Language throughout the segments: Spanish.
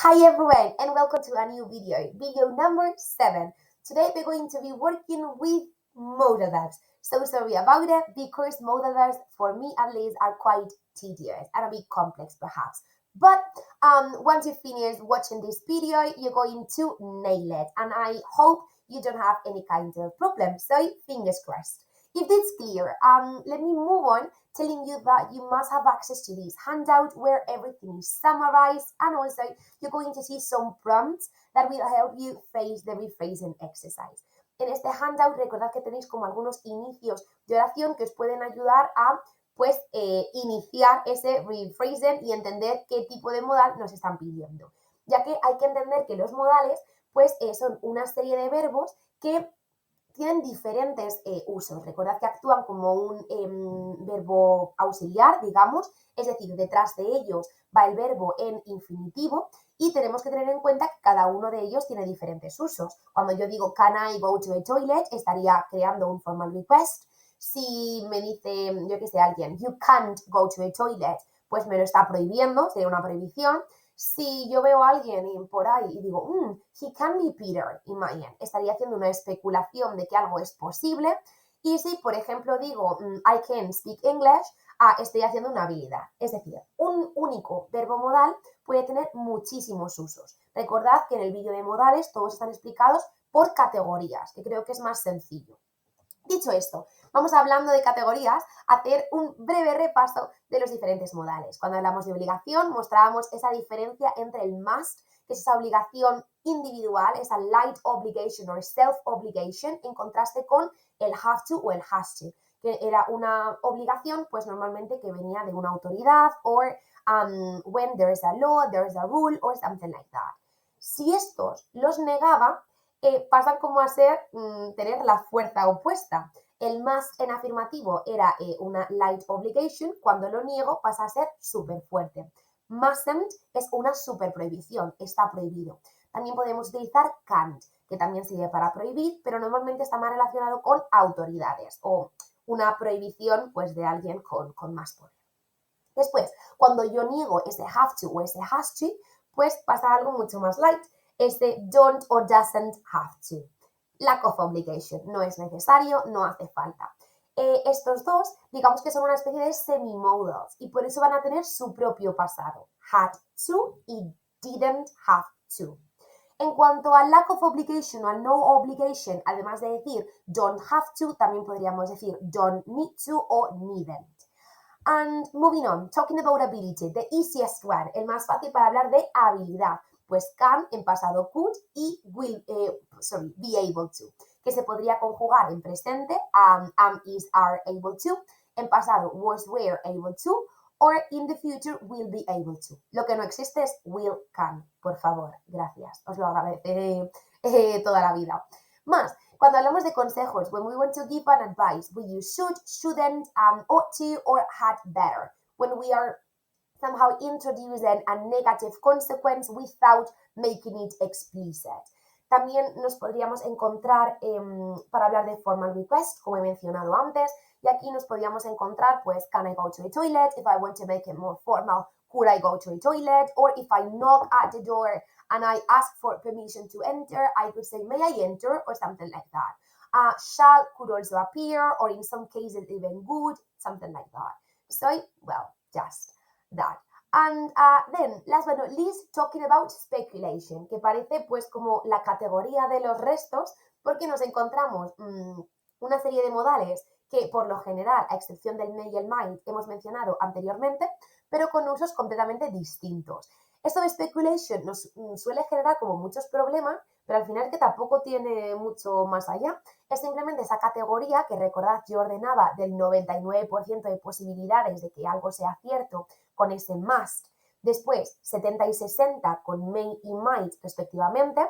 Hi everyone and welcome to a new video number 7. Today we're going to be working with modal verbs. So sorry about it because modal verbs for me at least are quite tedious and a bit complex perhaps. But once you finish watching this video, you're going to nail it and I hope you don't have any kind of problem. So fingers crossed. If that's clear, let me move on telling you that you must have access to this handout where everything is summarized, and also you're going to see some prompts that will help you face the rephrasing exercise. En este handout recordad que tenéis como algunos inicios de oración que os pueden ayudar a iniciar ese rephrasing y entender qué tipo de modal nos están pidiendo. Ya que hay que entender que los modales son una serie de verbos que tienen diferentes usos. Recordad que actúan como un verbo auxiliar, digamos, es decir, detrás de ellos va el verbo en infinitivo y tenemos que tener en cuenta que cada uno de ellos tiene diferentes usos. Cuando yo digo can I go to a toilet, estaría creando un formal request. Si me dice, yo que sé, alguien, you can't go to a toilet, pues me lo está prohibiendo, sería una prohibición. Si yo veo a alguien por ahí y digo, he can be Peter, imagine, estaría haciendo una especulación de que algo es posible. Y si, por ejemplo, digo, I can speak English, estoy haciendo una habilidad. Es decir, un único verbo modal puede tener muchísimos usos. Recordad que en el vídeo de modales todos están explicados por categorías, que creo que es más sencillo. Dicho esto, vamos hablando de categorías, a hacer un breve repaso de los diferentes modales. Cuando hablamos de obligación, mostrábamos esa diferencia entre el must, que es esa obligación individual, esa light obligation o self-obligation, en contraste con el have to o el has to, que era una obligación, pues normalmente que venía de una autoridad, o when there is a law, there is a rule, or something like that. Si estos los negaba, pasan como a ser tener la fuerza opuesta. El must en afirmativo era una light obligation, cuando lo niego pasa a ser súper fuerte. Mustn't es una super prohibición, está prohibido. También podemos utilizar can't, que también sirve para prohibir, pero normalmente está más relacionado con autoridades o una prohibición pues de alguien con más poder. Después, cuando yo niego ese have to o ese has to, pues pasa algo mucho más light. Este don't or doesn't have to. Lack of obligation. No es necesario, no hace falta. Estos dos, digamos que son una especie de semi-modals y por eso van a tener su propio pasado. Had to y didn't have to. En cuanto al lack of obligation o al no obligation, además de decir don't have to, también podríamos decir don't need to o needn't. And moving on, talking about ability, the easiest one, el más fácil para hablar de habilidad, pues can en pasado could y will, be able to, que se podría conjugar en presente, am, is, are able to, en pasado was, were able to, or in the future will be able to. Lo que no existe es will, can, por favor, gracias, os lo agradeceré toda la vida. Más, cuando hablamos de consejos, when we want to give an advice, we use should, shouldn't, ought to, or had better. When we are somehow introducing a negative consequence without making it explicit. También nos podríamos encontrar para hablar de formal request, como he mencionado antes, y aquí nos podríamos encontrar, pues, can I go to a toilet? If I want to make it more formal, could I go to a toilet? Or if I knock at the door and I ask for permission to enter, I could say, may I enter? Or something like that. Shall could also appear, or in some cases even would, something like that. So, well, just that. And then, last but not least, talking about speculation, que parece pues como la categoría de los restos, porque nos encontramos una serie de modales que por lo general, a excepción del may y el might, hemos mencionado anteriormente, pero con usos completamente distintos. Esto de speculation nos suele generar como muchos problemas, pero al final que tampoco tiene mucho más allá. Es simplemente esa categoría que, recordad, yo ordenaba del 99% de posibilidades de que algo sea cierto con ese must. Después, 70 y 60 con may y might respectivamente,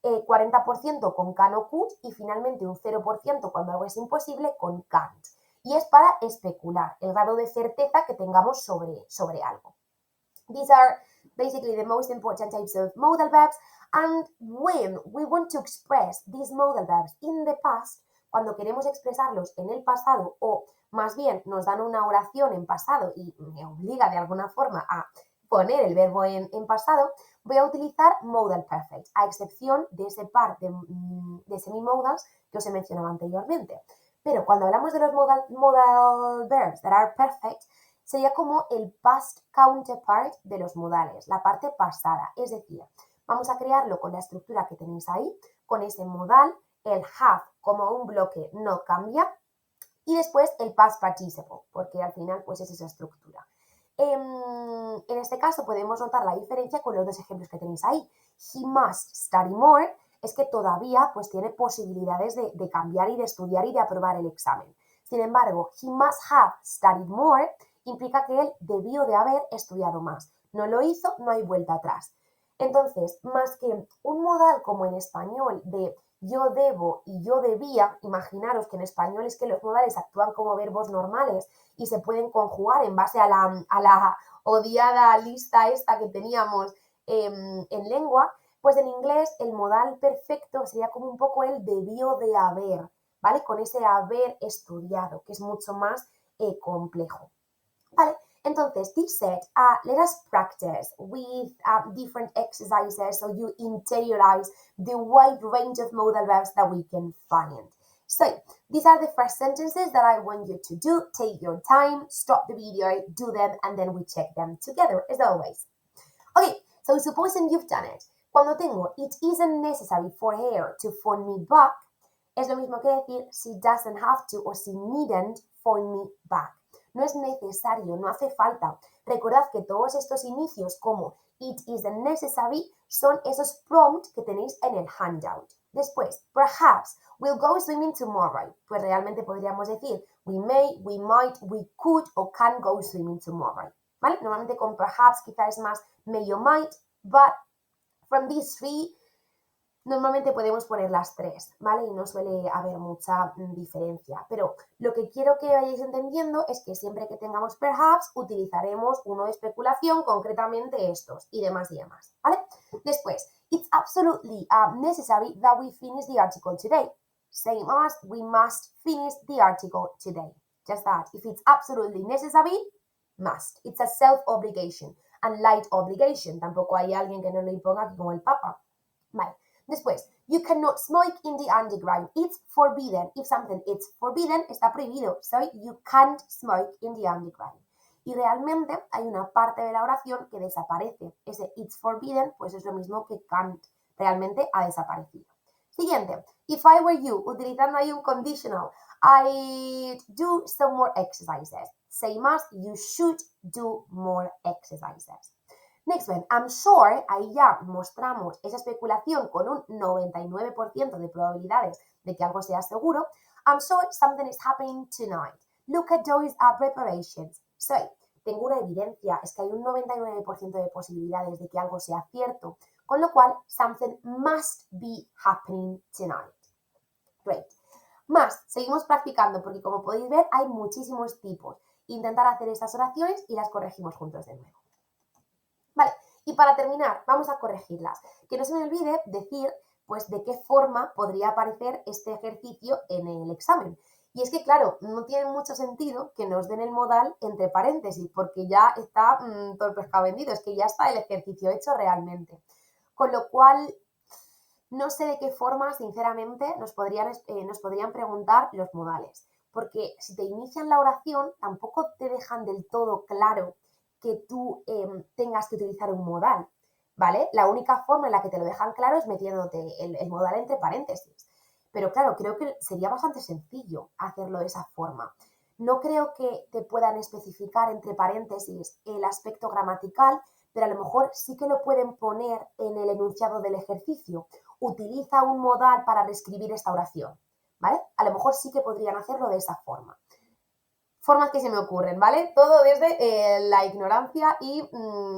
40% con can o could y finalmente un 0% cuando algo es imposible con can't. Y es para especular, el grado de certeza que tengamos sobre algo. These are basically the most important types of modal verbs, and when we want to express these modal verbs in the past, cuando queremos expresarlos en el pasado o más bien nos dan una oración en pasado y me obliga de alguna forma a poner el verbo en pasado, voy a utilizar modal perfect, a excepción de ese par de semi-modals que os he mencionado anteriormente. Pero cuando hablamos de los modal verbs that are perfect, sería como el past counterpart de los modales, la parte pasada. Es decir, vamos a crearlo con la estructura que tenéis ahí, con ese modal, el have como un bloque no cambia, y después el past participle, porque al final pues es esa estructura. En este caso podemos notar la diferencia con los dos ejemplos que tenéis ahí. He must study more es que todavía pues tiene posibilidades de cambiar y de estudiar y de aprobar el examen. Sin embargo, he must have studied more implica que él debió de haber estudiado más. No lo hizo, no hay vuelta atrás. Entonces, más que un modal como en español de yo debo y yo debía, imaginaros que en español es que los modales actúan como verbos normales y se pueden conjugar en base a la odiada lista esta que teníamos en lengua, pues en inglés el modal perfecto sería como un poco el debió de haber, ¿vale? Con ese haber estudiado, que es mucho más complejo. Vale, entonces, this said, let us practice with different exercises so you interiorize the wide range of modal verbs that we can find. So, these are the first sentences that I want you to do. Take your time, stop the video, do them, and then we check them together, as always. Okay, so supposing you've done it. Cuando tengo, it isn't necessary for her to phone me back, es lo mismo que decir she doesn't have to o she needn't phone me back. No es necesario, no hace falta. Recordad que todos estos inicios como it isn't necessary son esos prompts que tenéis en el handout. Después, perhaps we'll go swimming tomorrow. Pues realmente podríamos decir we may, we might, we could o can go swimming tomorrow. ¿Vale? Normalmente con perhaps quizás es más may o might, but from these three normalmente podemos poner las tres, ¿vale? Y no suele haber mucha diferencia. Pero lo que quiero que vayáis entendiendo es que siempre que tengamos perhaps, utilizaremos uno de especulación, concretamente estos, y demás, ¿vale? Después, it's absolutely necessary that we finish the article today. Same as we must finish the article today. Just that. If it's absolutely necessary, must. It's a self-obligation. And light obligation. Tampoco hay alguien que no lo imponga aquí como el Papa. Vale. Después, you cannot smoke in the underground. It's forbidden. If something is forbidden, está prohibido. So, you can't smoke in the underground. Y realmente hay una parte de la oración que desaparece. Ese it's forbidden, pues es lo mismo que can't. Realmente ha desaparecido. Siguiente. If I were you, utilizando ahí un conditional, I'd do some more exercises. Same as, you should do more exercises. Next one, I'm sure, ahí ya mostramos esa especulación con un 99% de probabilidades de que algo sea seguro. I'm sure something is happening tonight. Look at those preparations. So, tengo una evidencia, es que hay un 99% de posibilidades de que algo sea cierto, con lo cual, something must be happening tonight. Great. Más, seguimos practicando porque como podéis ver hay muchísimos tipos. Intentar hacer estas oraciones y las corregimos juntos de nuevo. Vale, y para terminar, vamos a corregirlas. Que no se me olvide decir, pues, de qué forma podría aparecer este ejercicio en el examen. Y es que, claro, no tiene mucho sentido que nos den el modal entre paréntesis, porque ya está todo el pescado vendido, es que ya está el ejercicio hecho realmente. Con lo cual, no sé de qué forma, sinceramente, nos podrían preguntar los modales. Porque si te inician la oración, tampoco te dejan del todo claro que tú tengas que utilizar un modal, ¿vale? La única forma en la que te lo dejan claro es metiéndote el modal entre paréntesis. Pero claro, creo que sería bastante sencillo hacerlo de esa forma. No creo que te puedan especificar entre paréntesis el aspecto gramatical, pero a lo mejor sí que lo pueden poner en el enunciado del ejercicio. Utiliza un modal para reescribir esta oración, ¿vale? A lo mejor sí que podrían hacerlo de esa forma. Formas que se me ocurren, ¿vale? Todo desde la ignorancia y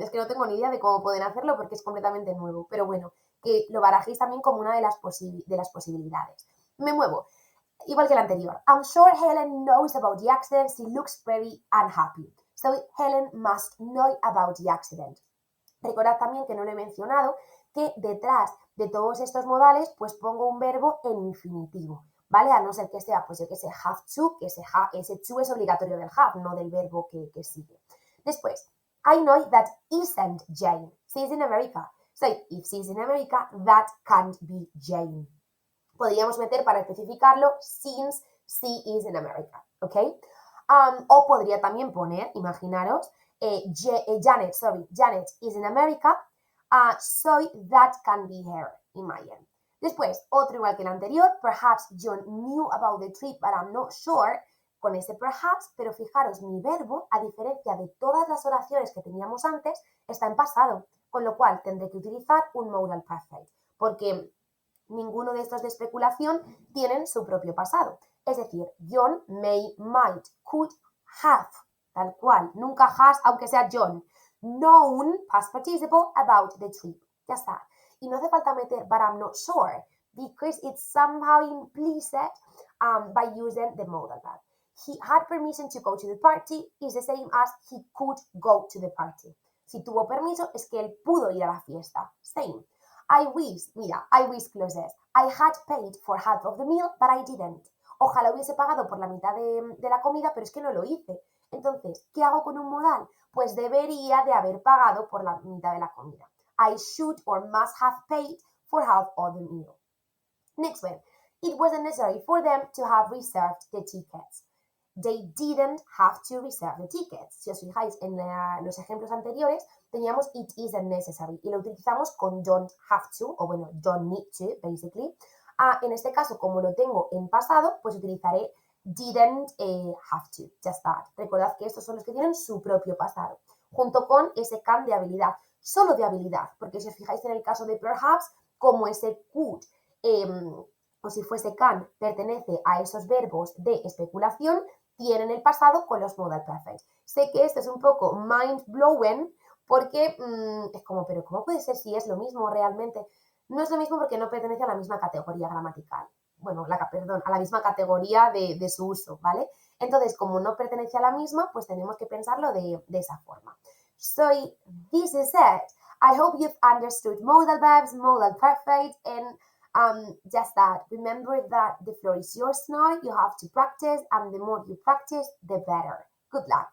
es que no tengo ni idea de cómo pueden hacerlo porque es completamente nuevo. Pero bueno, que lo barajéis también como una de las posibilidades. Me muevo. Igual que el anterior. I'm sure Helen knows about the accident. She looks very unhappy. So Helen must know about the accident. Recordad también que no lo he mencionado, que detrás de todos estos modales pues pongo un verbo en infinitivo. ¿Vale? A no ser que sea, pues yo que sé, have to, que ese to es obligatorio del have, no del verbo que sigue. Después, I know that isn't Jane. She's in America. So if she's in America, that can't be Jane. Podríamos meter para especificarlo since she is in America, ¿ok? O podría también poner, imaginaros, Janet is in America, so that can be her, imagine. Después, otro igual que el anterior, perhaps John knew about the trip, but I'm not sure, con ese perhaps, pero fijaros, mi verbo, a diferencia de todas las oraciones que teníamos antes, está en pasado, con lo cual tendré que utilizar un modal perfect, porque ninguno de estos de especulación tienen su propio pasado. Es decir, John, may, might, could, have, tal cual, nunca has, aunque sea John, known, past participle, about the trip. Ya está. Y no hace falta meter, but I'm not sure, because it's somehow implicit by using the modal verb. He had permission to go to the party is the same as he could go to the party. Si tuvo permiso es que él pudo ir a la fiesta. Same. I wish closes. I had paid for half of the meal, but I didn't. Ojalá hubiese pagado por la mitad de la comida, pero es que no lo hice. Entonces, ¿qué hago con un modal? Pues debería de haber pagado por la mitad de la comida. I should or must have paid for half of the meal. Next one. It wasn't necessary for them to have reserved the tickets. They didn't have to reserve the tickets. Si os fijáis en los ejemplos anteriores, teníamos it isn't necessary y lo utilizamos con don't have to, o bueno, don't need to, basically. En este caso, como lo tengo en pasado, pues utilizaré didn't have to, just that. Recordad que estos son los que tienen su propio pasado, junto con ese can de habilidad, solo de habilidad, porque si os fijáis en el caso de perhaps, como ese could, o si fuese can, pertenece a esos verbos de especulación, tienen el pasado con los modal perfects. Sé que esto es un poco mind-blowing porque es como, pero ¿cómo puede ser si es lo mismo realmente? No es lo mismo porque no pertenece a la misma categoría gramatical. Bueno, a la misma categoría de su uso, ¿vale? Entonces, como no pertenece a la misma, pues tenemos que pensarlo de esa forma. So, this is it. I hope you've understood modal verbs, modal perfect, and just that. Remember that the floor is yours now. You have to practice, and the more you practice, the better. Good luck.